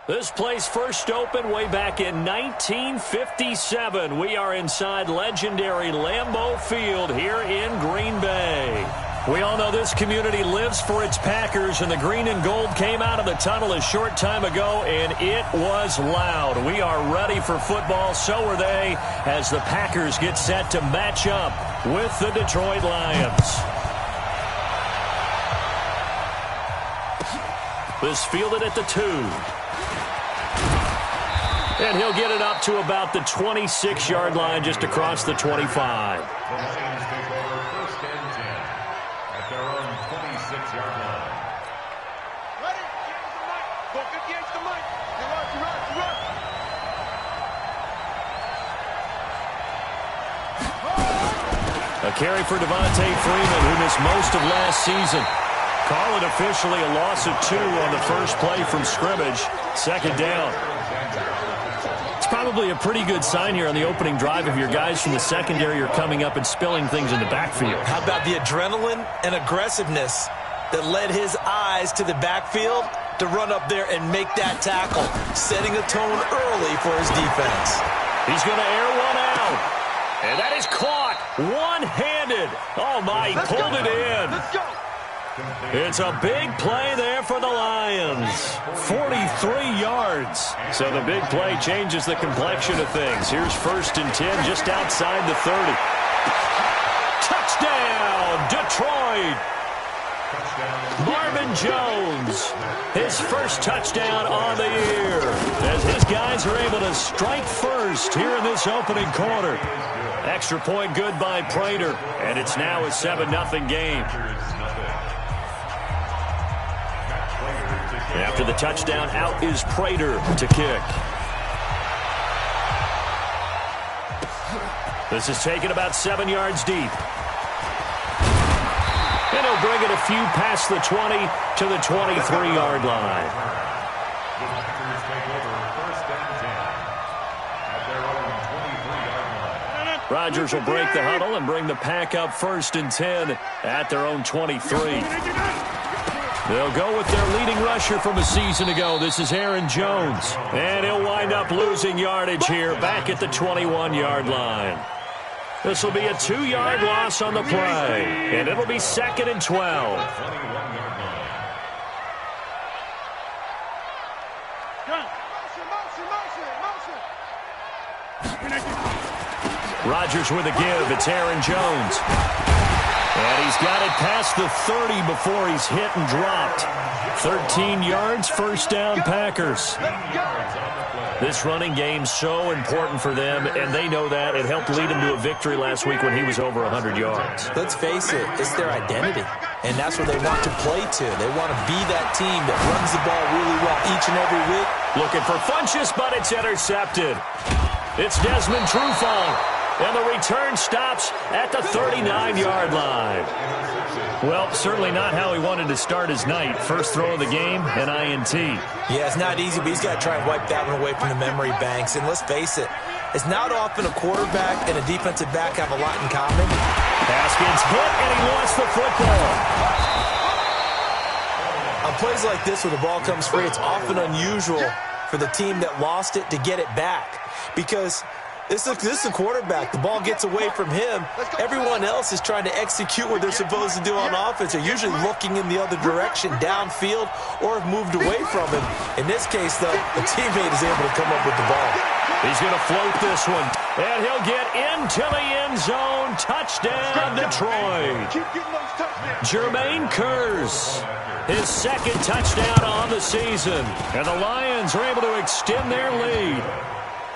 This place first opened way back in 1957. We are inside legendary Lambeau Field here in Green Bay. We all know this community lives for its Packers, and the green and gold came out of the tunnel a short time ago, and it was loud. We are ready for football, so are they, as the Packers get set to match up with the Detroit Lions. This fielded at the 2. And he'll get it up to about the 26-yard line, just across the 25. A carry for Devontae Freeman, who missed most of last season. Call it officially a loss of 2 on the first play from scrimmage. Second down. It's probably a pretty good sign here on the opening drive if your guys from the secondary are coming up and spilling things in the backfield. How about the adrenaline and aggressiveness that led his eyes to the backfield to run up there and make that tackle, setting a tone early for his defense. He's going to air one out. And that is caught one-handed. Oh, my, he pulled it in. Let's go. It's a big play there for the Lions. 43 yards. So the big play changes the complexion of things. Here's 1st and 10 just outside the 30. Touchdown, Detroit. Marvin Jones, his first touchdown on the year, as his guys are able to strike first here in this opening quarter. Extra point good by Prater, and it's now a 7-0 game. After the touchdown, out is Prater to kick. This is taken about 7 yards deep. And he'll bring it a few past the 20 to the 23-yard line. Rodgers will break the huddle and bring the pack up 1st and 10 at their own 23. They'll go with their leading rusher from a season ago. This is Aaron Jones. And he'll wind up losing yardage here back at the 21-yard line. This will be a 2-yard loss on the play. And it'll be 2nd and 12. Rodgers with a give. It's Aaron Jones. And he's got it past the 30 before he's hit and dropped. 13 yards, first down, Packers. This running game's so important for them, and they know that. It helped lead them to a victory last week when he was over 100 yards. Let's face it, it's their identity, and that's what they want to play to. They want to be that team that runs the ball really well each and every week. Looking for Funchess, but it's intercepted. It's Desmond Trufant. And the return stops at the 39-yard line. Well, certainly not how he wanted to start his night. First throw of the game, an INT. Yeah, it's not easy, but he's got to try and wipe that one away from the memory banks. And let's face it, it's not often a quarterback and a defensive back have a lot in common. Pass gets hit, and he lost the football. On plays like this where the ball comes free, it's often unusual for the team that lost it to get it back. Because this is a quarterback. The ball gets away from him. Everyone else is trying to execute what they're supposed to do on offense. They're usually looking in the other direction, downfield, or have moved away from him. In this case, though, the teammate is able to come up with the ball. He's going to float this one, and he'll get into the end zone. Touchdown, Detroit. Jermaine Kearse, his 2nd touchdown on the season. And the Lions are able to extend their lead.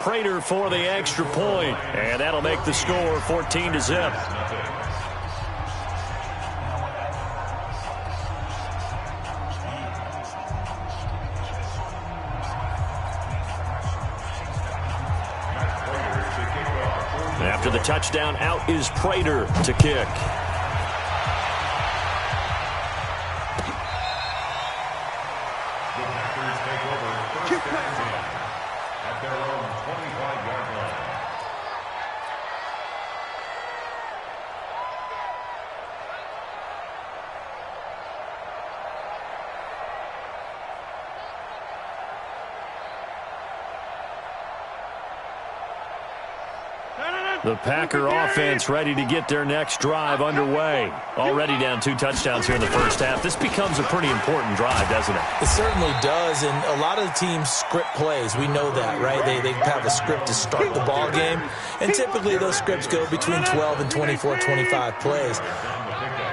Prater for the extra point, and that'll make the score 14-0. After the touchdown, out is Prater to kick. The Packer offense ready to get their next drive underway. Already down 2 touchdowns here in the first half. This becomes a pretty important drive, doesn't it? It certainly does, and a lot of the teams script plays. We know that, right? They have a script to start the ball game, and typically those scripts go between 12 and 24, 25 plays.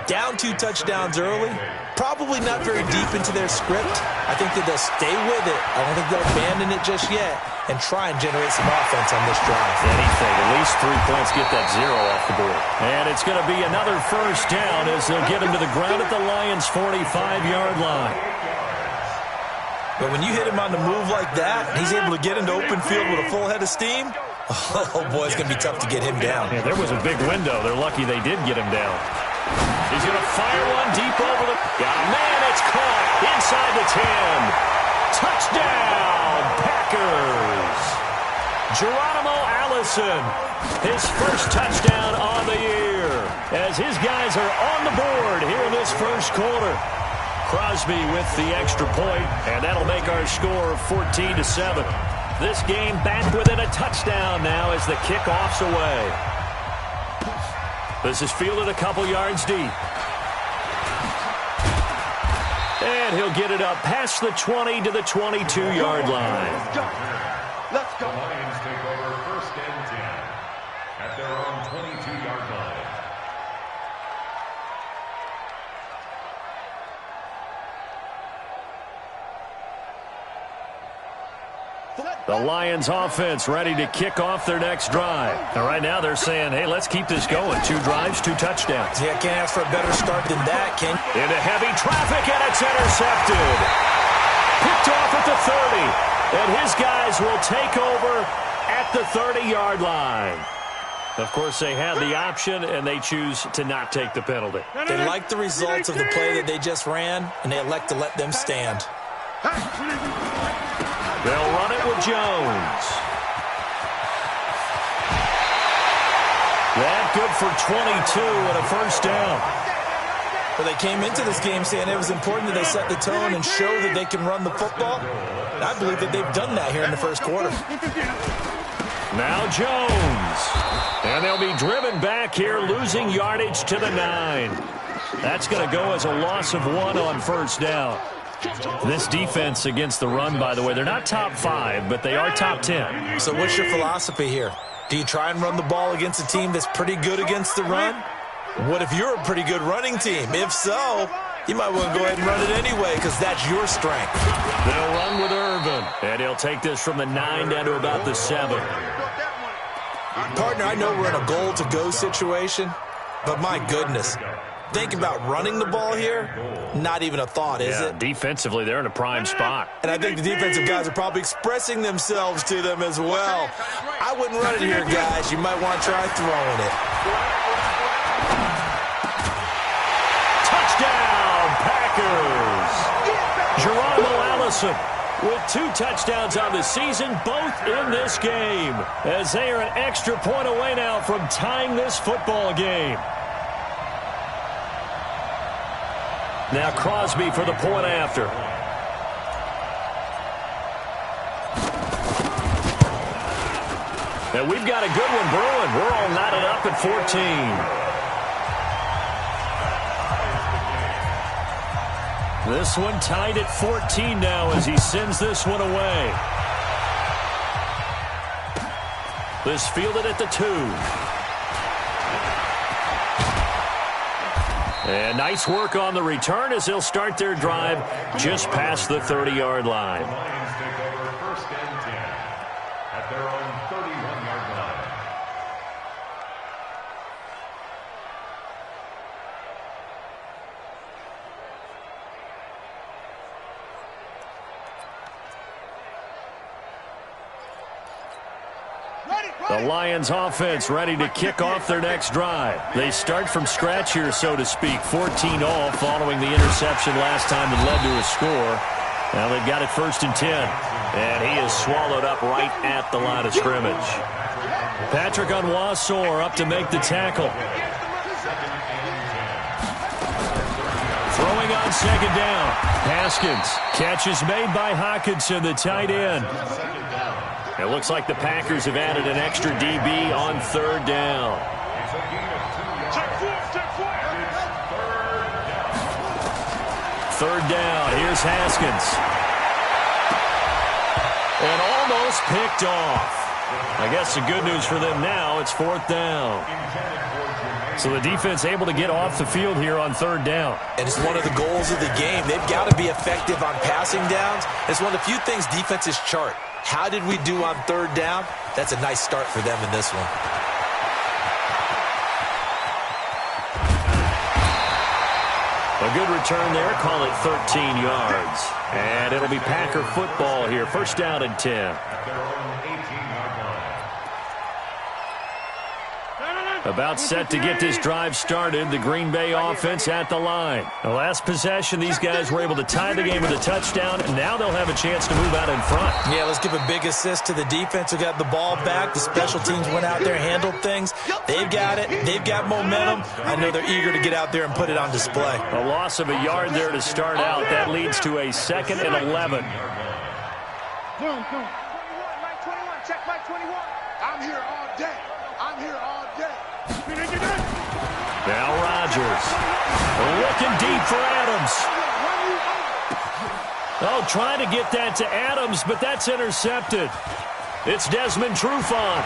Down 2 touchdowns early, probably not very deep into their script. I think that they'll stay with it. I don't think they'll abandon it just yet and try and generate some offense on this drive. Anything, at least 3 points, get that 0 off the board. And it's going to be another first down as they'll get him to the ground at the Lions' 45-yard line. But when you hit him on the move like that, he's able to get into open field with a full head of steam, oh boy, it's going to be tough to get him down. Yeah, there was a big window. They're lucky they did get him down. He's going to fire one deep over the... Got a man, it's caught inside the 10. Touchdown, Packers. Geronimo Allison, his first touchdown on the year, as his guys are on the board here in this first quarter. Crosby with the extra point, and that'll make our score 14-7. This game back within a touchdown now as the kickoff's away. This is fielded a couple yards deep. And he'll get it up past the 20 to the 22-yard line. Let's go. The Lions take over first and 10 at their own 22-yard line. The Lions offense ready to kick off their next drive. And right now they're saying, hey, let's keep this going. 2 drives, 2 touchdowns. Yeah, can't ask for a better start than that, Ken. Into heavy traffic, and it's intercepted. Picked off at the 30. And his guys will take over at the 30-yard line. Of course, they have the option, and they choose to not take the penalty. They like the results of the play that they just ran, and they elect to let them stand. They'll run it with Jones. That good for 22 and a first down. Well, they came into this game saying it was important that they set the tone and show that they can run the football. And I believe that they've done that here in the first quarter. Now Jones. And they'll be driven back here, losing yardage to the 9. That's going to go as a loss of 1 on first down. This defense against the run, by the way, they're not top 5, but they are top 10. So what's your philosophy here? Do you try and run the ball against a team that's pretty good against the run? What if you're a pretty good running team? If so, you might want to go ahead and run it anyway because that's your strength. They'll run with Irvin, and he'll take this from the 9 down to about the 7. Partner, I know we're in a goal-to-go situation, but my goodness. Think about running the ball here, not even a thought, is it? Defensively, they're in a prime spot. And I think the defensive guys are probably expressing themselves to them as well. I wouldn't run it here, guys. You might want to try throwing it. Touchdown, Packers! Geronimo Allison with 2 touchdowns on the season, both in this game, as they are an extra point away now from tying this football game. Now Crosby for the point after. And we've got a good one brewing. We're all knotted up at 14. This one tied at 14 now as he sends this one away. This fielded at the 2. And nice work on the return as they'll start their drive just past the 30-yard line. The Lions take over first and 10 at their own 31-yard line. The Lions offense ready to kick off their next drive. They start from scratch here, so to speak. 14-all following the interception last time that led to a score. Now they've got it first and 10. And he is swallowed up right at the line of scrimmage. Patrick Onwuasor up to make the tackle. Throwing on second down. Haskins. Catch is made by Hawkinson, the tight end. It looks like the Packers have added an extra DB on third down. Third down. Here's Haskins. And almost picked off. I guess the good news for them now, it's fourth down. So the defense able to get off the field here on third down. And it's one of the goals of the game. They've got to be effective on passing downs. It's one of the few things defenses chart. How did we do on third down? That's a nice start for them in this one. A good return there. Call it 13 yards. And it'll be Packer football here. First down and 10. About set to get this drive started. The Green Bay offense at the line. The last possession, these guys were able to tie the game with a touchdown, and now they'll have a chance to move out in front. Yeah, let's give a big assist to the defense who got the ball back. The special teams went out there, handled things. They've got it. They've got momentum. I know they're eager to get out there and put it on display. A loss of a yard there to start out. That leads to a 2nd and 11. Boom, boom. 21, Mike 21. Check Mike 21. I'm here all day. I'm here all day. Now Rodgers. Looking deep for Adams. Oh, trying to get that to Adams, but that's intercepted. It's Desmond Trufant.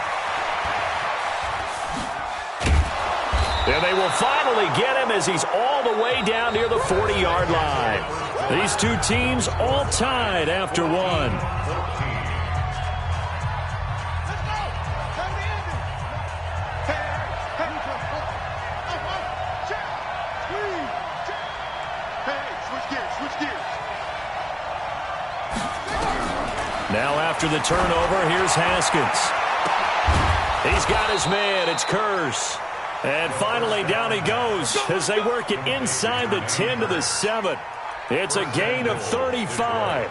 And they will finally get him as he's all the way down near the 40-yard line. These two teams all tied after one. Now after the turnover, here's Haskins. He's got his man. It's Kurz. And finally down he goes as they work it inside the 10 to the 7. It's a gain of 35.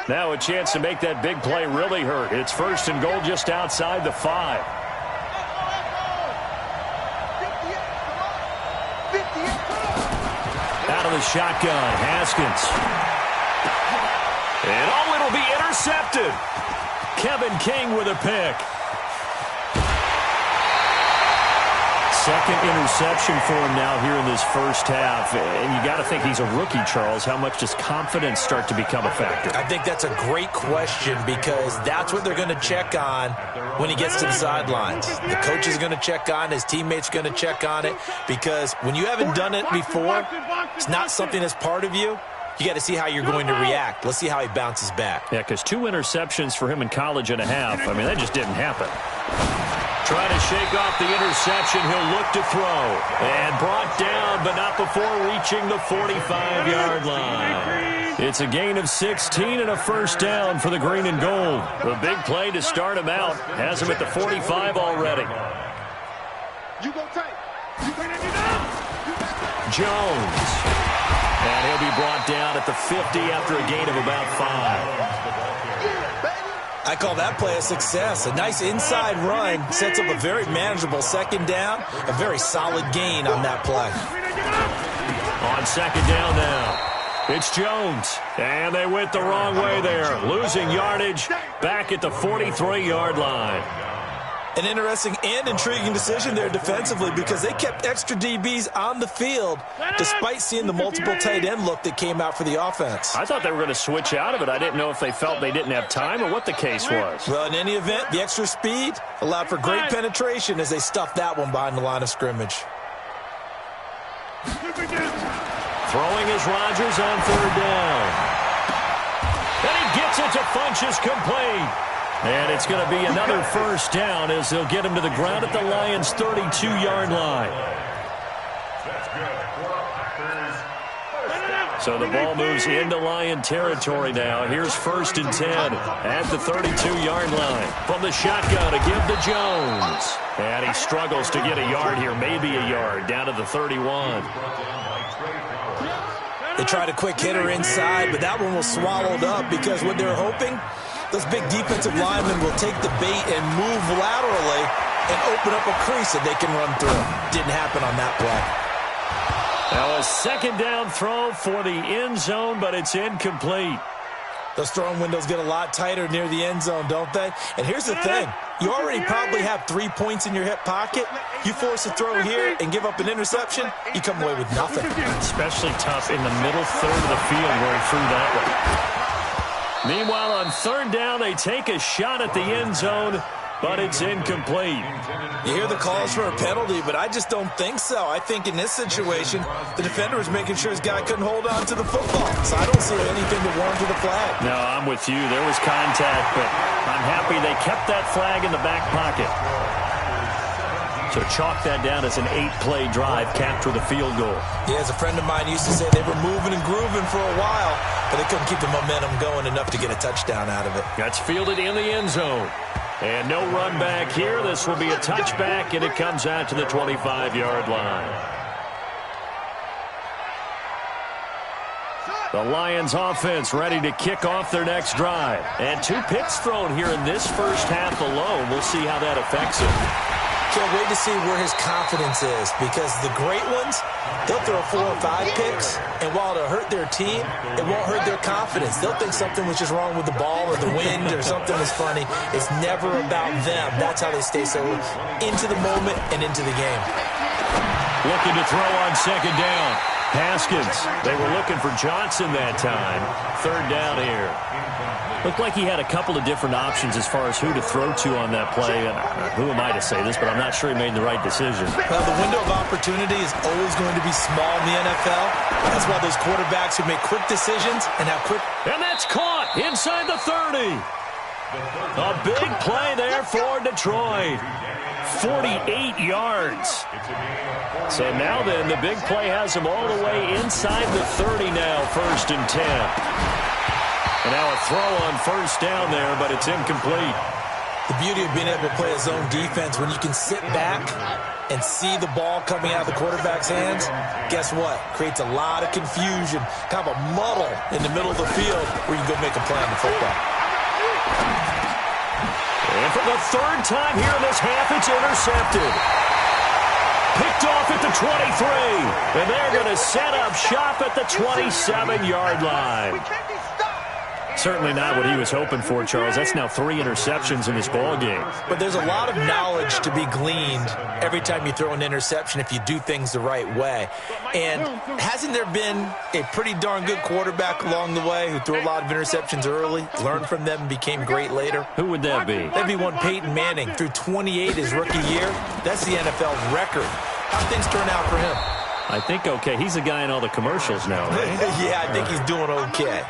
Now a chance to make that big play really hurt. It's 1st and goal just outside the 5. Out of the shotgun, Haskins. And oh, it'll be intercepted. Kevin King with a pick. Second interception for him now here in this first half. And you got to think he's a rookie, Charles. How much does confidence start to become a factor? I think that's a great question because that's what they're going to check on when he gets to the sidelines. The coach is going to check on, his teammates are going to check on it because when you haven't done it before, it's not something that's part of you. You got to see how you're going to react. Let's see how he bounces back. Yeah, because 2 interceptions for him in college and a half. I mean, that just didn't happen. Trying to shake off the interception. He'll look to throw. And brought down, but not before reaching the 45-yard line. It's a gain of 16 and a first down for the green and gold. The big play to start him out. Has him at the 45 already. Jones. And he'll be brought down at the 50 after a gain of about 5. I call that play a success. A nice inside run sets up a very manageable second down. A very solid gain on that play. On second down now, it's Jones. And they went the wrong way there. Losing yardage back at the 43-yard line. An interesting and intriguing decision there defensively because they kept extra DBs on the field despite seeing the multiple tight end look that came out for the offense. I thought they were going to switch out of it. I didn't know if they felt they didn't have time or what the case was. Well, in any event, the extra speed allowed for great penetration as they stuffed that one behind the line of scrimmage. Throwing is Rodgers on third down. And he gets it to Funchess complete. And it's going to be another first down as they'll get him to the ground at the Lions' 32-yard line. So the ball moves into Lion territory now. Here's 1st and 10 at the 32-yard line. From the shotgun to give to Jones. And he struggles to get a yard here, maybe a yard, down to the 31. They tried a quick hitter inside, but that one was swallowed up because what they're hoping, those big defensive linemen will take the bait and move laterally and open up a crease that they can run through. Didn't happen on that play. Now a second down throw for the end zone, but it's incomplete. Those throwing windows get a lot tighter near the end zone, don't they? And here's the thing. You already probably have 3 points in your hip pocket. You force a throw here and give up an interception, you come away with nothing. Especially tough in the middle third of the field where he threw that one. Meanwhile, on third down, they take a shot at the end zone, but it's incomplete. You hear the calls for a penalty, but I just don't think so. I think in this situation, the defender was making sure his guy couldn't hold on to the football. So I don't see anything to warrant the flag. No, I'm with you. There was contact, but I'm happy they kept that flag in the back pocket. So chalk that down as an 8-play drive, capped with a field goal. Yeah, as a friend of mine used to say, they were moving and grooving for a while, but they couldn't keep the momentum going enough to get a touchdown out of it. That's fielded in the end zone. And no run back here. This will be a touchback, and it comes out to the 25-yard line. The Lions offense ready to kick off their next drive. And 2 picks thrown here in this first half alone. We'll see how that affects him. Can't wait to see where his confidence is, because the great ones, they'll throw 4 or 5 picks, and while it'll hurt their team, it won't hurt their confidence. They'll think something was just wrong with the ball or the wind or something was funny. It's never about them. That's how they stay so into the moment and into the game. Looking to throw on second down. Haskins. They were looking for Johnson that time. Third down here. Looked like he had a couple of different options as far as who to throw to on that play. Who am I to say this, but I'm not sure he made the right decision. Well, the window of opportunity is always going to be small in the NFL. That's why those quarterbacks who make quick decisions and have quick... And that's caught inside the 30. A big play there for Detroit. 48 yards. So now then, the big play has him all the way inside the 30 now, 1st and 10. And now a throw on first down there, but it's incomplete. The beauty of being able to play a zone defense, when you can sit back and see the ball coming out of the quarterback's hands, guess what? Creates a lot of confusion, kind of a muddle in the middle of the field where you can go make a play on the football. And for the 3rd time here in this half, it's intercepted. Picked off at the 23. And they're going to set up shop at the 27-yard line. Certainly not what he was hoping for, Charles. That's now 3 interceptions in this ball game. But there's a lot of knowledge to be gleaned every time you throw an interception if you do things the right way. And hasn't there been a pretty darn good quarterback along the way who threw a lot of interceptions early, learned from them, and became great later? Who would that be? That'd be one Peyton Manning. Threw 28 his rookie year. That's the NFL record. How'd things turn out for him? I think okay. He's a guy in all the commercials now, right? Yeah, I think he's doing okay.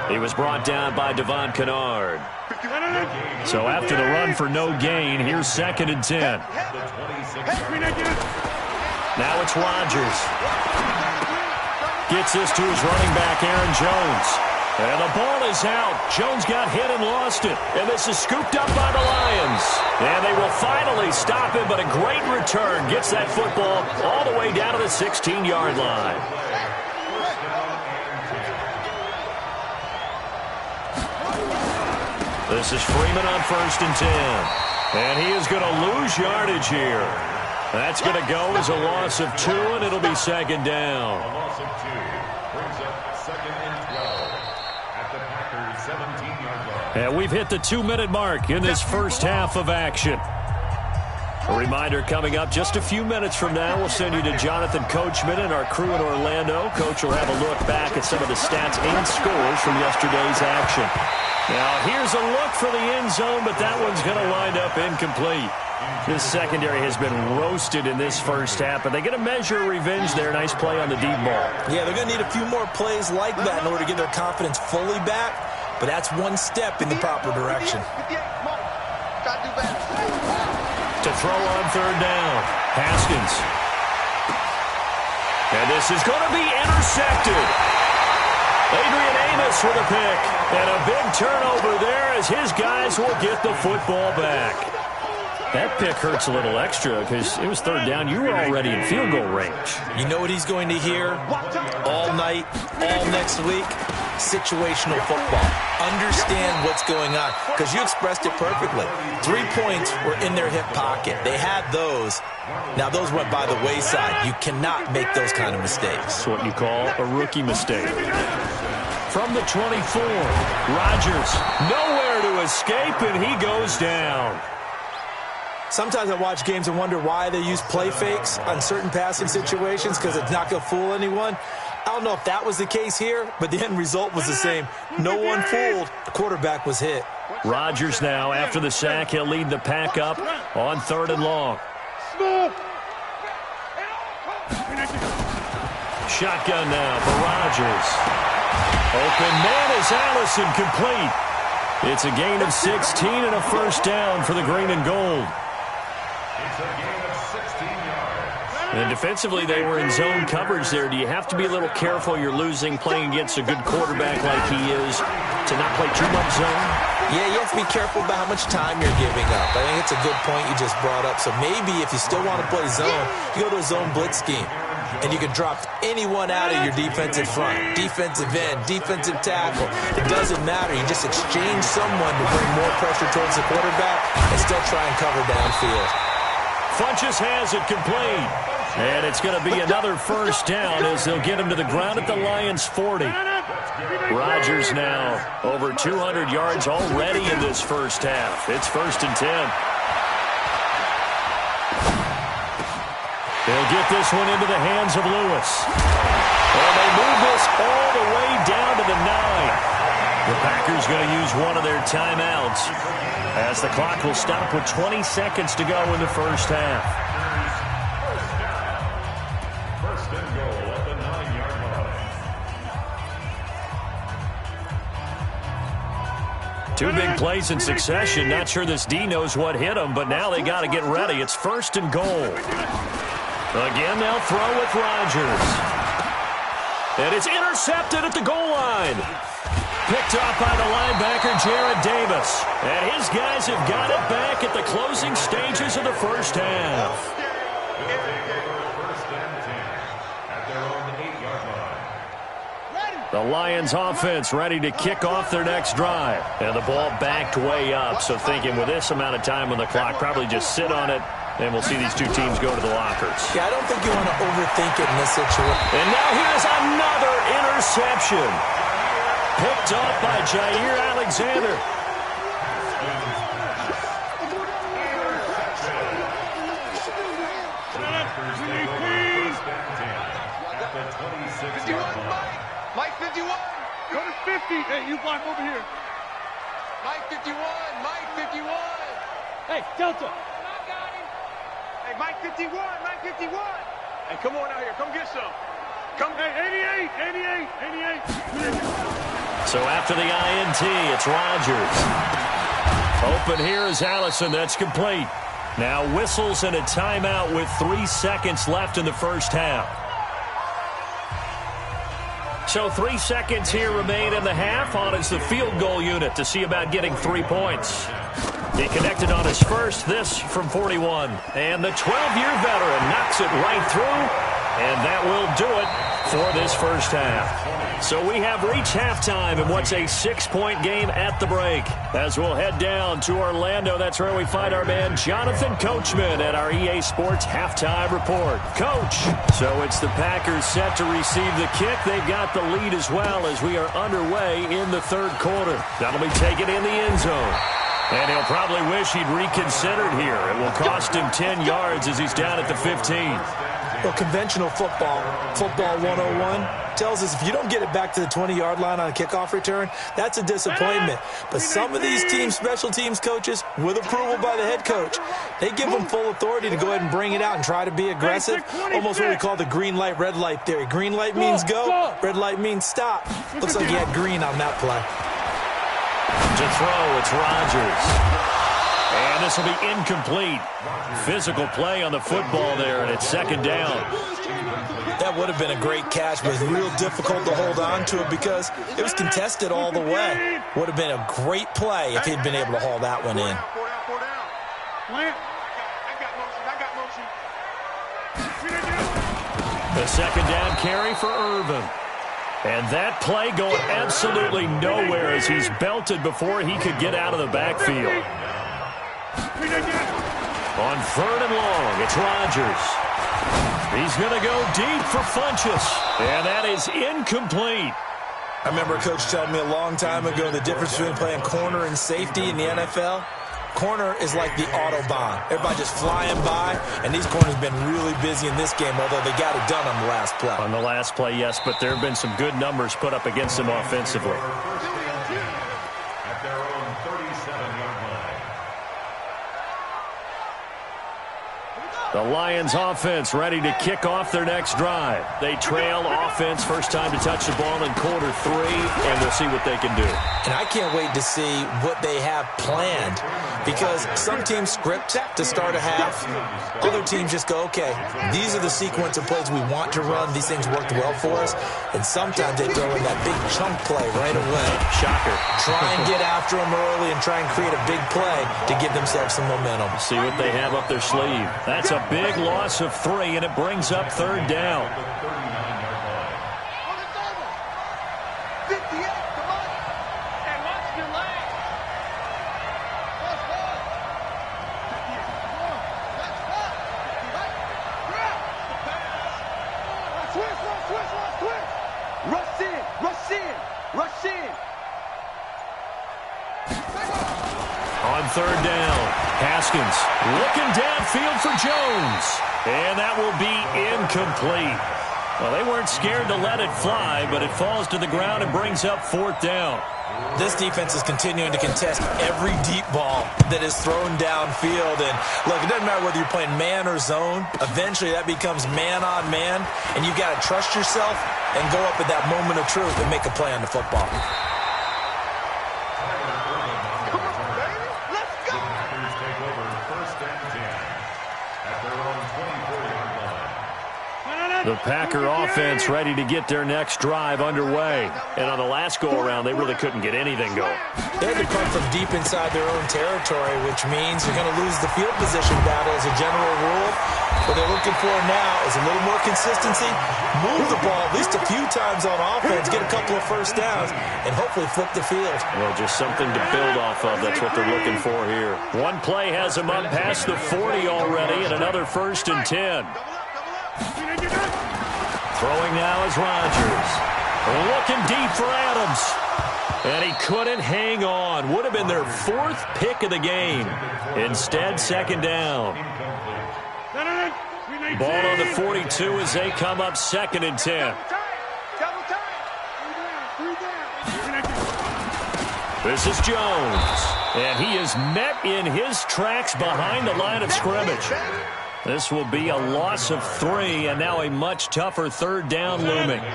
He was brought down by Devon Kennard. So after the run for no gain, here's 2nd and 10. Now it's Rodgers. Gets this to his running back, Aaron Jones. And the ball is out. Jones got hit and lost it. And this is scooped up by the Lions. And they will finally stop him, but a great return gets that football all the way down to the 16-yard line. This is Freeman on 1st and 10. And he is going to lose yardage here. That's going to go as a loss of 2, and it'll be 2nd down. A loss of 2 brings up 2nd and 12 at the Packers' 17-yard line. And we've hit the 2-minute mark in this first half of action. A reminder coming up just a few minutes from now. We'll send you to Jonathan Coachman and our crew in Orlando. Coach will have a look back at some of the stats and scores from yesterday's action. Now, here's a look for the end zone, but that one's going to wind up incomplete. This secondary has been roasted in this first half, but they get a measure of revenge there. Nice play on the deep ball. Yeah, they're going to need a few more plays like that in order to get their confidence fully back, but that's one step in the proper direction. To throw on 3rd down, Haskins. And this is going to be intercepted. Adrian Amos with a pick. And a big turnover there as his guys will get the football back. That pick hurts a little extra because it was 3rd down. You were already in field goal range. You know what he's going to hear all night, all next week? Situational football. Understand what's going on, because you expressed it perfectly. 3 points were in their hip pocket. They had those. Now, those went by the wayside. You cannot make those kind of mistakes. That's what you call a rookie mistake. from the 24. Rodgers nowhere to escape, and he goes down. Sometimes I watch games and wonder why they use play fakes on certain passing situations because it's not going to fool anyone. I don't know if that was the case here, but the end result was the same. No one fooled. The quarterback was hit. Rodgers now, after the sack, he'll lead the pack up on 3rd and long. Shotgun now for Rodgers. Open man is Allison, complete. It's a gain of 16 and a first down for the green and gold. It's a gain of 16 yards. And defensively, they were in zone coverage there. Do you have to be a little careful? You're losing playing against a good quarterback like he is to not play too much zone? Yeah, you have to be careful about how much time you're giving up. I think it's a good point you just brought up. So maybe if you still want to play zone, you go to a zone blitz scheme. And you can drop anyone out of your defensive front. Defensive end, defensive tackle. It doesn't matter. You just exchange someone to bring more pressure towards the quarterback and still try and cover downfield. Funchess has it complete. And it's going to be another first down as they'll get him to the ground at the Lions' 40. Rodgers now over 200 yards already in this first half. It's 1st and 10. They'll get this one into the hands of Lewis. And they move this all the way down to the 9. The Packers going to use one of their timeouts as the clock will stop with 20 seconds to go in the first half. First and goal at the 9-yard line. Two big plays in succession. Not sure this D knows what hit him, but now they got to get ready. It's 1st and goal. Again, they'll throw with Rodgers. And it's intercepted at the goal line. Picked off by the linebacker, Jared Davis. And his guys have got it back at the closing stages of the first half. First and 10 at their own 8-yard line. The Lions offense ready to kick off their next drive. And the ball backed way up. So thinking with this amount of time on the clock, probably just sit on it. And we'll see these two teams go to the lockers. Yeah, I don't think you want to overthink it in this situation. And now here's another interception. Picked off by Jair Alexander. Mike 51. Go to 50. Hey, you block over here. Mike 51. Mike 51. Hey, Delta. Hey, Mike 51, Mike 51. Hey, come on out here. Come get some. Come, hey, 88. So after the INT, it's Rodgers. Open here is Allison. That's complete. Now whistles and a timeout with 3 seconds left in the first half. So 3 seconds here remain in the half. On is the field goal unit to see about getting 3 points. He connected on his first, this from 41. And the 12-year veteran knocks it right through. And that will do it for this first half. So we have reached halftime in what's a 6-point game at the break. As we'll head down to Orlando, that's where we find our man Jonathan Coachman at our EA Sports Halftime Report. Coach, so it's the Packers set to receive the kick. They've got the lead as well as we are underway in the third quarter. That'll be taken in the end zone. And he'll probably wish he'd reconsidered here. It will cost him 10 yards as he's down at the 15. Well, conventional football 101, tells us if you don't get it back to the 20-yard line on a kickoff return, that's a disappointment. But some of these teams, special teams coaches, with approval by the head coach, they give them full authority to go ahead and bring it out and try to be aggressive, almost what we call the green light, red light theory. Green light means go, red light means stop. Looks like he had green on that play. To throw, it's Rodgers. And this will be incomplete. Physical play on the football there, and it's second down. That would have been a great catch, but it was real difficult to hold on to it because it was contested all the way. Would have been a great play if he'd been able to haul that one in. The second down carry for Irvin. And that play going absolutely nowhere as he's belted before he could get out of the backfield. On third and long, it's Rodgers. He's going to go deep for Funchess. And that is incomplete. I remember a coach telling me a long time ago the difference between playing corner and safety in the NFL. Corner is like the Autobahn. Everybody just flying by, and these corners have been really busy in this game, although they got it done on the last play. On the last play, yes, but there have been some good numbers put up against them offensively. At their own 37-yard line. The Lions offense ready to kick off their next drive. They trail offense, first time to touch the ball in quarter 3, and we'll see what they can do. And I can't wait to see what they have planned, because some teams script to start a half. Other teams just go, okay, these are the sequence of plays we want to run. These things worked well for us. And sometimes they throw in that big chunk play right away. Shocker. Try and get after them early and try and create a big play to give themselves some momentum. See what they have up their sleeve. That's a big loss of 3, and it brings up third down. On third down, Haskins looking downfield for Jones, and that will be incomplete. Well, they weren't scared to let it fly, but it falls to the ground and brings up fourth down. This defense is continuing to contest every deep ball that is thrown downfield. And look, it doesn't matter whether you're playing man or zone. Eventually that becomes man on man, and you've got to trust yourself and go up at that moment of truth and make a play on the football. The Packer offense ready to get their next drive underway. And on the last go-around, they really couldn't get anything going. They had to come from deep inside their own territory, which means you're going to lose the field position battle as a general rule. What they're looking for now is a little more consistency, move the ball at least a few times on offense, get a couple of first downs, and hopefully flip the field. Well, just something to build off of. That's what they're looking for here. One play has them up past the 40 already, and another 1st and 10. Throwing now is Rodgers. Looking deep for Adams. And he couldn't hang on. Would have been their 4th pick of the game. Instead, 2nd down. Ball on the 42 as they come up 2nd and 10. This is Jones. And he is met in his tracks behind the line of scrimmage. This will be a loss of 3, and now a much tougher 3rd down looming. 26.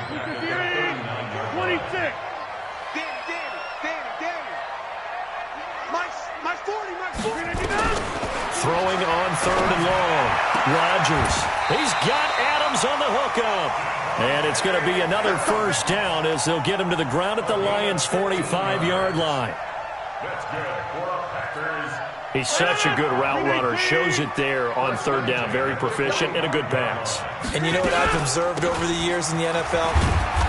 My 40. Throwing on 3rd and long. Rodgers. He's got Adams on the hookup. And it's going to be another 1st down as they'll get him to the ground at the Lions' 45-yard line. That's good for Packers. He's such a good route runner. Shows it there on 3rd down. Very proficient and a good pass. And you know what I've observed over the years in the NFL?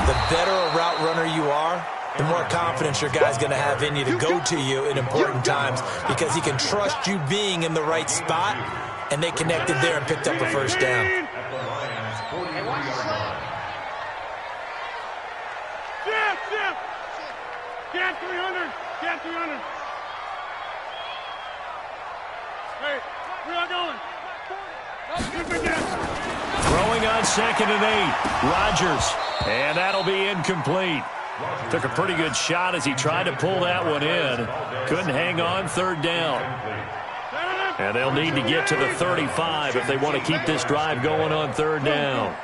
The better a route runner you are, the more confidence your guy's going to have in you to go to you in important times, because he can trust you being in the right spot, and they connected there and picked up a 1st down. At the Lions' 43-yard line. Get 300. Get 300. Hey, where are going? Throwing on 2nd and 8. Rodgers. And that'll be incomplete. Took a pretty good shot as he tried to pull that one in. Couldn't hang on 3rd down. And they'll need to get to the 35 if they want to keep this drive going on 3rd down.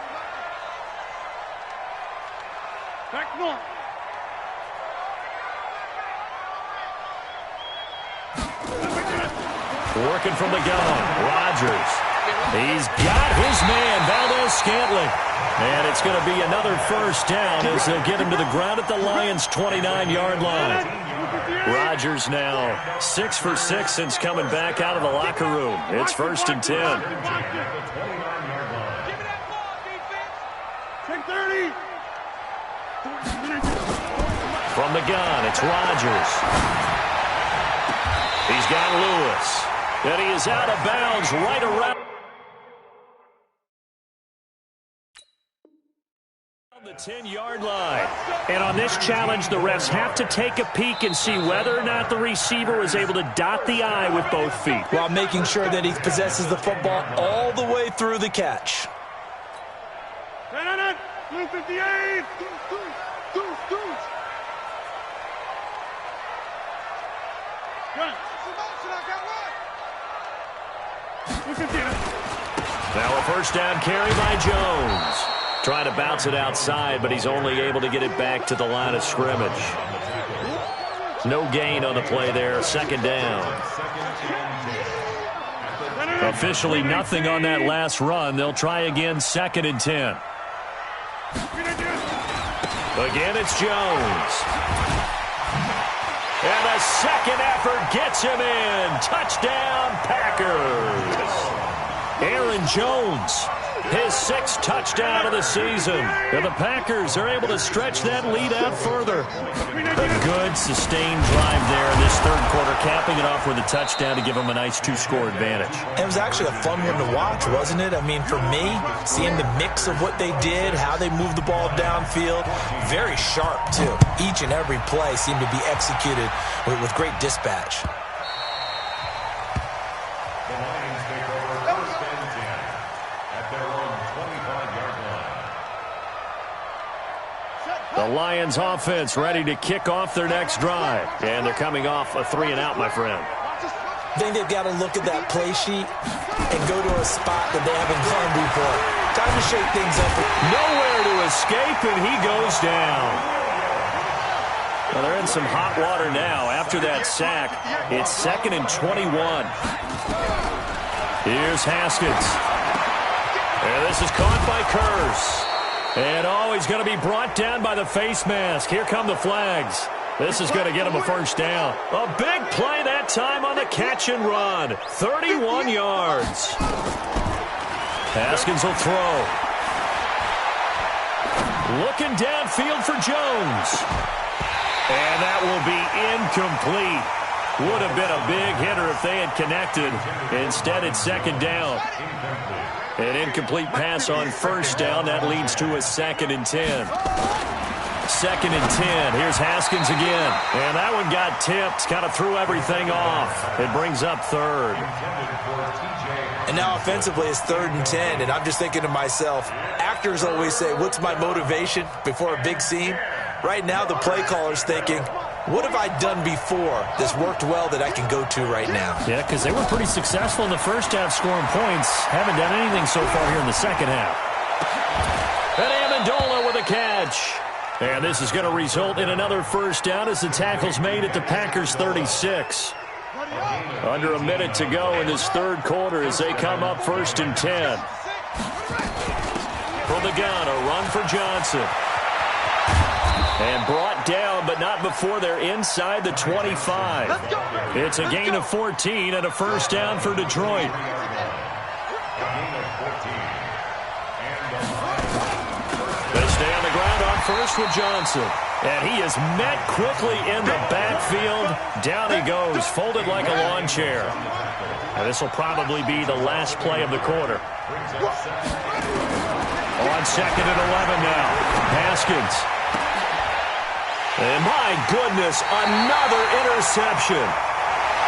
Back north. Working from the gun, Rodgers. He's got his man, Valdez-Scantling. And it's going to be another 1st down as they'll get him to the ground at the Lions' 29-yard line. Rodgers now 6 for 6 since coming back out of the locker room. It's 1st and 10. From the gun, it's Rodgers. He's got Lewis. And he is out of bounds right around the 10-yard line. And on this challenge, the refs have to take a peek and see whether or not the receiver was able to dot the I with both feet, while making sure that he possesses the football all the way through the catch. 258! Now a first down carry by Jones. Trying to bounce it outside, but he's only able to get it back to the line of scrimmage. No gain on the play there. Second down. Officially nothing on that last run. They'll try again, 2nd and 10. Again, it's Jones. And a second effort gets him in. Touchdown, Packers. Aaron Jones, his 6th touchdown of the season. And the Packers are able to stretch that lead out further. A good, sustained drive there in this third quarter, capping it off with a touchdown to give them a nice 2-score advantage. It was actually a fun one to watch, wasn't it? I mean, for me, seeing the mix of what they did, how they moved the ball downfield, very sharp, too. Each and every play seemed to be executed with great dispatch. The Lions offense ready to kick off their next drive. And they're coming off a 3-and-out, my friend. I think they've got to look at that play sheet and go to a spot that they haven't gone before. Time to shake things up. Nowhere to escape, and he goes down. Well, they're in some hot water now. After that sack, it's 2nd and 21. Here's Haskins. And this is caught by Kurz. And, he's going to be brought down by the face mask. Here come the flags. This is going to get him a first down. A big play that time on the catch and run. 31 yards. Haskins will throw. Looking downfield for Jones. And that will be incomplete. Would have been a big hitter if they had connected. Instead, it's 2nd down. An incomplete pass on first down. That leads to a 2nd and 10. 2nd and 10. Here's Haskins again. And that one got tipped. Kind of threw everything off. It brings up 3rd. And now offensively it's 3rd and 10. And I'm just thinking to myself, actors always say, what's my motivation before a big scene? Right now the play caller's thinking, what have I done before that's worked well that I can go to right now? Yeah, because they were pretty successful in the first half scoring points. Haven't done anything so far here in the second half. And Amendola with a catch. And this is going to result in another first down as the tackle's made at the Packers' 36. Under a minute to go in this third quarter as they come up 1st and 10. From the gun, a run for Johnson. And brought down, but not before they're inside the 25. It's a gain of 14 and a first down for Detroit. They stay on the ground on first with Johnson. And he is met quickly in the backfield. Down he goes, folded like a lawn chair. And this will probably be the last play of the quarter. On 2nd and 11 now. Haskins. And my goodness, another interception.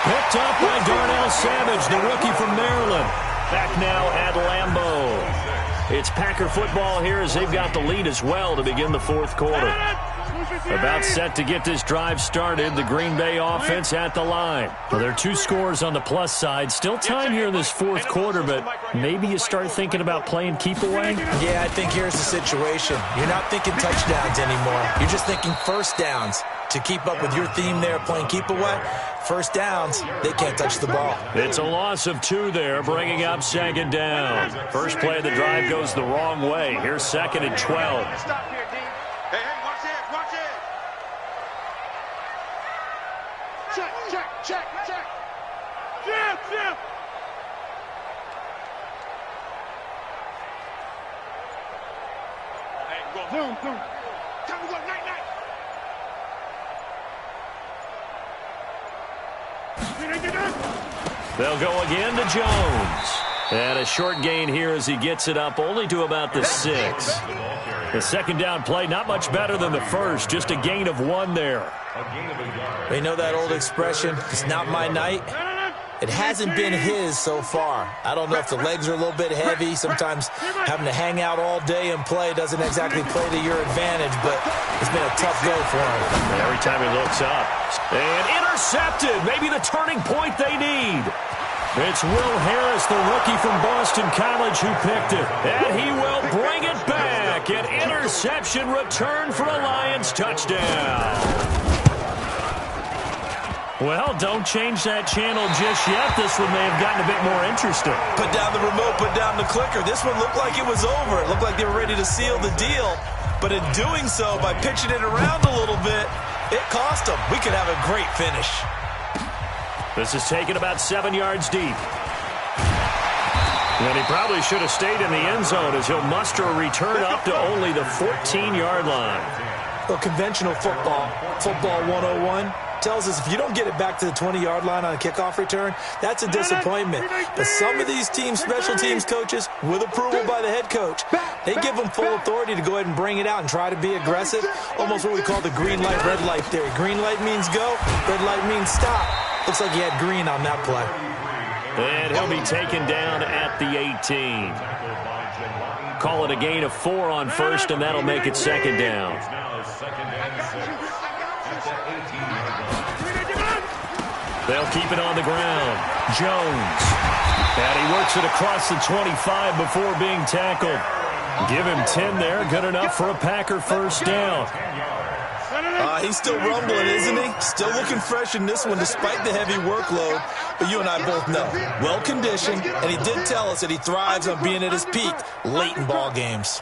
Picked up by Darnell Savage, the rookie from Maryland. Back now at Lambeau. It's Packer football here as they've got the lead as well to begin the fourth quarter. About set to get this drive started. The Green Bay offense at the line. Well, there are 2 scores on the plus side. Still time here in this fourth quarter, but maybe you start thinking about playing keep away? Yeah, I think here's the situation. You're not thinking touchdowns anymore. You're just thinking first downs. To keep up with your theme there, playing keep away, first downs, they can't touch the ball. It's a loss of 2 there, bringing up 2nd down. First play of the drive goes the wrong way. Here's 2nd and 12. Stop here, D. Hey, watch it, watch it. Check. Jim. Hey, go. Zoom. Time to go, night. They'll go again to Jones. And a short gain here as he gets it up only to about the 6. The second down play, not much better than the first, just a gain of 1 there. You know that old expression, it's not my night? It hasn't been his so far. I don't know if the legs are a little bit heavy. Sometimes having to hang out all day and play doesn't exactly play to your advantage, but it's been a tough go for him. Every time he looks up. And intercepted. Maybe the turning point they need. It's Will Harris, the rookie from Boston College, who picked it. And he will bring it back. An interception return for a Lions touchdown. Well, don't change that channel just yet. This one may have gotten a bit more interesting. Put down the remote, put down the clicker. This one looked like it was over. It looked like they were ready to seal the deal. But in doing so, by pitching it around a little bit, it cost them. We could have a great finish. This is taken about 7 yards deep. And he probably should have stayed in the end zone as he'll muster a return up to only the 14-yard line. Well, conventional football 101, tells us if you don't get it back to the 20-yard line on a kickoff return, that's a disappointment. But some of these teams, special teams coaches, with approval by the head coach, they give them full authority to go ahead and bring it out and try to be aggressive, almost what we call the green light, red light theory. Green light means go, red light means stop. Looks like he had green on that play. And he'll be taken down at the 18. Call it a gain of 4 on first, and that'll make it second down. They'll keep it on the ground. Jones. And he works it across the 25 before being tackled. Give him 10 there. Good enough for a Packer first down. He's still rumbling, isn't he? Still looking fresh in this one despite the heavy workload. But you and I both know, well-conditioned, and he did tell us that he thrives on being at his peak late in ball games.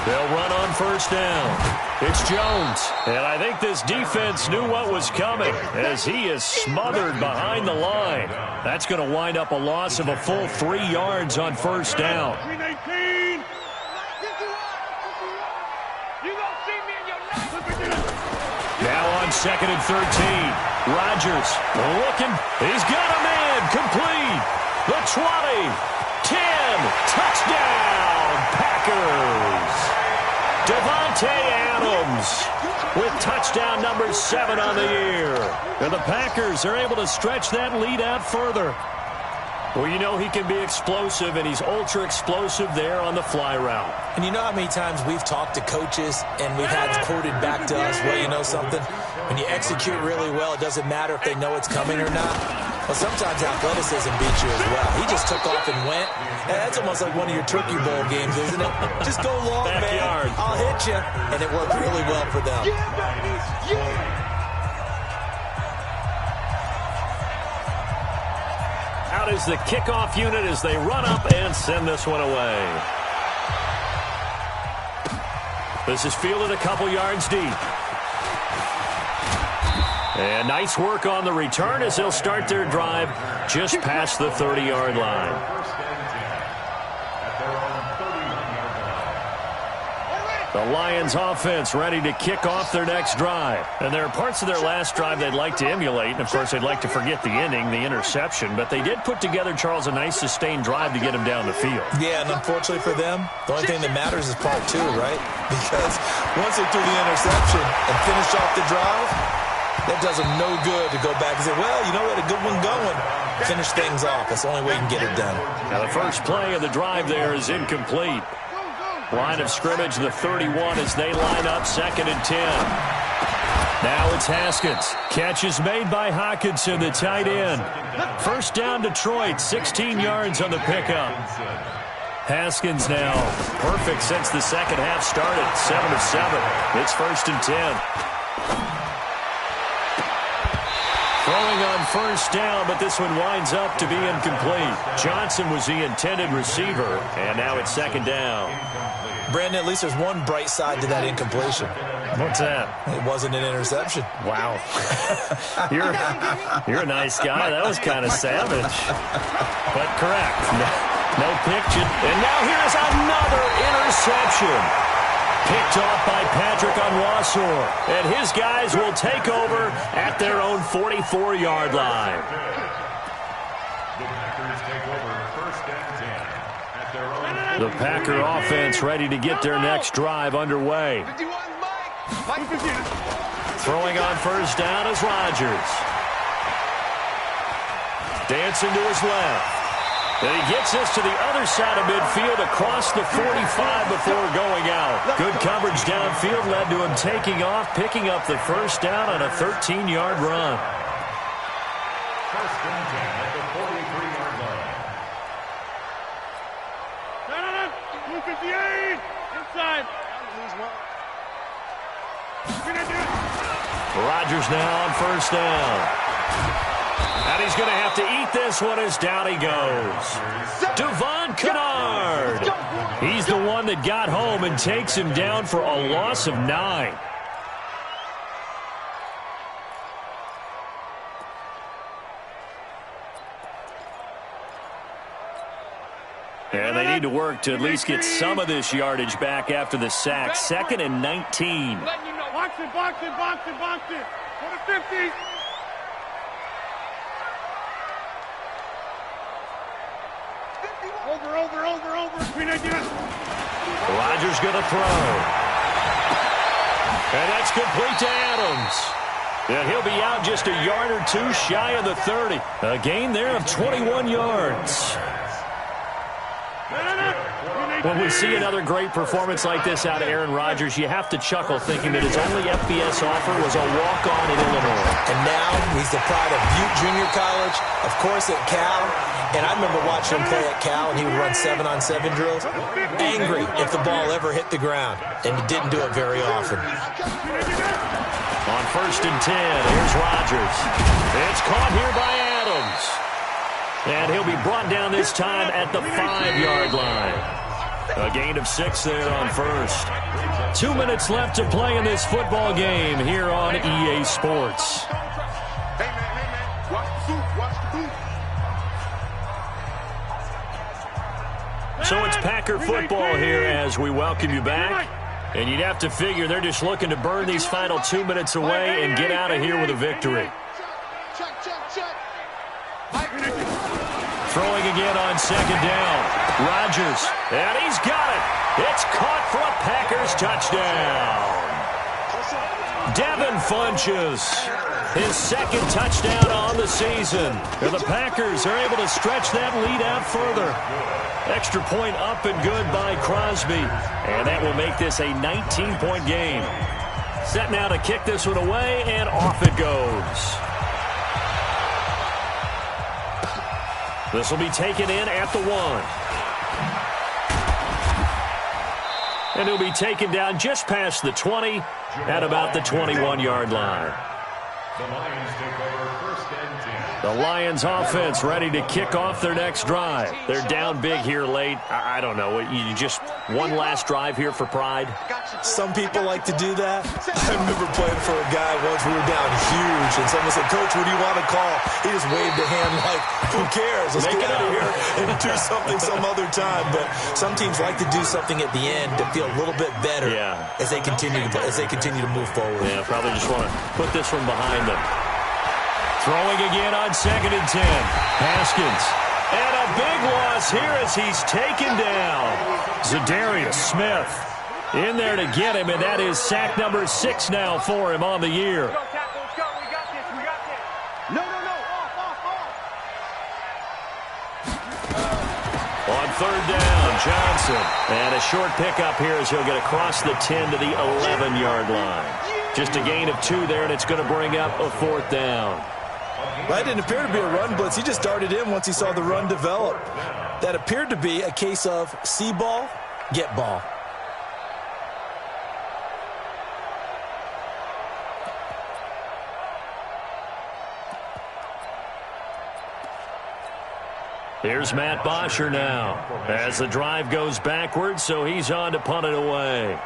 They'll run on first down. It's Jones. And I think this defense knew what was coming as he is smothered behind the line. That's going to wind up a loss of a full 3 yards on first down. Now on second and 13. Rodgers looking. He's got a man. Complete. The 20. 10. Touchdown. Packers. Devontae Adams with touchdown number 7 on the year. And the Packers are able to stretch that lead out further. Well, you know he can be explosive, and he's ultra-explosive there on the fly route. And you know how many times we've talked to coaches and we've had quoted back to us, well, you know something? When you execute really well, it doesn't matter if they know it's coming or not. Well, sometimes athleticism beats you as well. He just took off and went. And that's almost like one of your Turkey Bowl games, isn't it? Just go long, Backyard. man. I'll hit you. And it worked really well for them. Out is the kickoff unit as they run up and send this one away. This is fielded a couple yards deep. And nice work on the return as they'll start their drive just past the 30-yard line. The Lions offense ready to kick off their next drive. And there are parts of their last drive they'd like to emulate. And, of course, they'd like to forget the ending, the interception. But they did put together, Charles, a nice sustained drive to get them down the field. Yeah, and unfortunately for them, the only thing that matters is part 2, right? Because once they threw the interception and finished off the drive, that does them no good to go back and say, well, you know, we had a good one going. Finish things off. That's the only way you can get it done. Now, the first play of the drive there is incomplete. Line of scrimmage, the 31 as they line up, second and 10. Now it's Haskins. Catch is made by Hockenson, the tight end. First down Detroit, 16 yards on the pickup. Haskins now perfect since the second half started, 7 of 7. It's first and 10. Throwing on first down, but this one winds up to be incomplete. Johnson was the intended receiver, and now it's second down. Brandon, at least there's one bright side to that incompletion. What's that? It wasn't an interception. Wow. You're a nice guy. That was kind of savage. But correct. No pitch. And now here's another interception. Picked off by Patrick Onwuasor. And his guys will take over at their own 44-yard line. The Packers take over 1st and 10 at their own. The Packer offense ready to get their next drive underway. Throwing on 1st down is Rodgers. Dancing to his left. And he gets this to the other side of midfield across the 45 before going out. Good coverage downfield led to him taking off, picking up the 1st down on a 13-yard run. 1st and 10 at the 43-yard line. 258 inside. Rodgers now on 1st down. And he's going to have to eat this one as down he goes. Devon Kennard. He's the one that got home and takes him down for a loss of 9. And they need to work to at least get some of this yardage back after the sack. 2nd and 19. Box it. Go to 50. Over. Rodgers going to throw. And that's complete to Adams. And he'll be out just a yard or two shy of the 30. A gain there of 21 yards. When we see another great performance like this out of Aaron Rodgers, you have to chuckle thinking that his only FBS offer was a walk-on in Illinois. And now he's the pride of Butte Junior College, of course at Cal. And I remember watching him play at Cal, and he would run 7-on-7 drills. Angry if the ball ever hit the ground, and he didn't do it very often. On 1st and 10, here's Rodgers. It's caught here by Adams. And he'll be brought down this time at the 5-yard line. A gain of 6 there on 1st. 2 minutes left to play in this football game here on EA Sports. Hey, man. Watch the boot. So it's Packer football here as we welcome you back. And you'd have to figure they're just looking to burn these final 2 minutes away and get out of here with a victory. Throwing again on 2nd down. Rodgers, and he's got it. It's caught for a Packers touchdown. Devin Funches, his 2nd touchdown on the season. And the Packers are able to stretch that lead out further. Extra point up and good by Crosby. And that will make this a 19-point game. Set now to kick this one away, and off it goes. This will be taken in at the 1. And he'll be taken down just past the 20 at about the 21-yard line. The Lions take over 1st and 10. The Lions offense ready to kick off their next drive. They're down big here late. I don't know. You just one last drive here for pride? Some people like to do that. I remember playing for a guy once. We were down huge, and someone said, "Coach, what do you want to call?" He just waved a hand like, "Who cares? Let's get out of here and do something some other time." But some teams like to do something at the end to feel a little bit better as they continue to move forward. Yeah, probably just want to put this one behind them. Throwing again on 2nd and 10. Haskins. And a big loss here as he's taken down. Zadarius Smith in there to get him, and that is sack number 6 now for him on the year. Let's go. We got this. No. On 3rd down, Johnson. And a short pickup here as he'll get across the 10 to the 11-yard line. Just a gain of 2 there, and it's going to bring up a 4th down. That didn't appear to be a run blitz. He just darted in once he saw the run develop. That appeared to be a case of see ball, get ball. Here's Matt Bosher now as the drive goes backwards, so he's on to punt it away.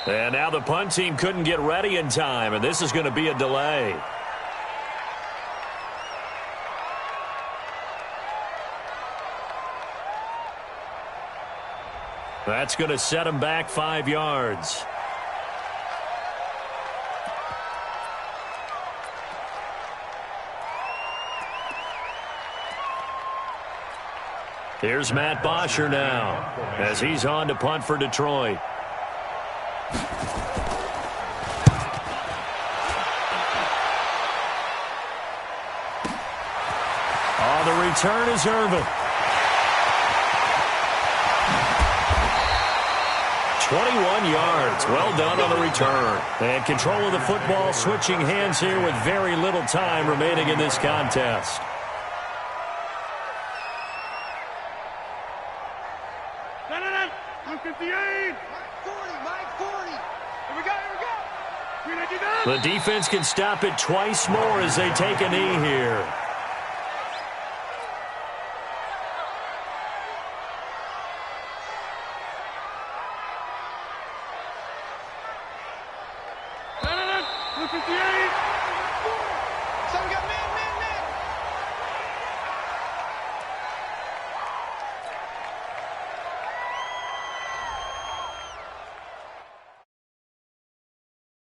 And now the punt team couldn't get ready in time, and this is going to be a delay. That's going to set him back 5 yards. Here's Matt Bosher now as he's on to punt for Detroit. Oh, the return is Irvin. 21 yards. Well done on the return. And control of the football switching hands here with very little time remaining in this contest. The defense can stop it twice more as they take a knee here. Look at the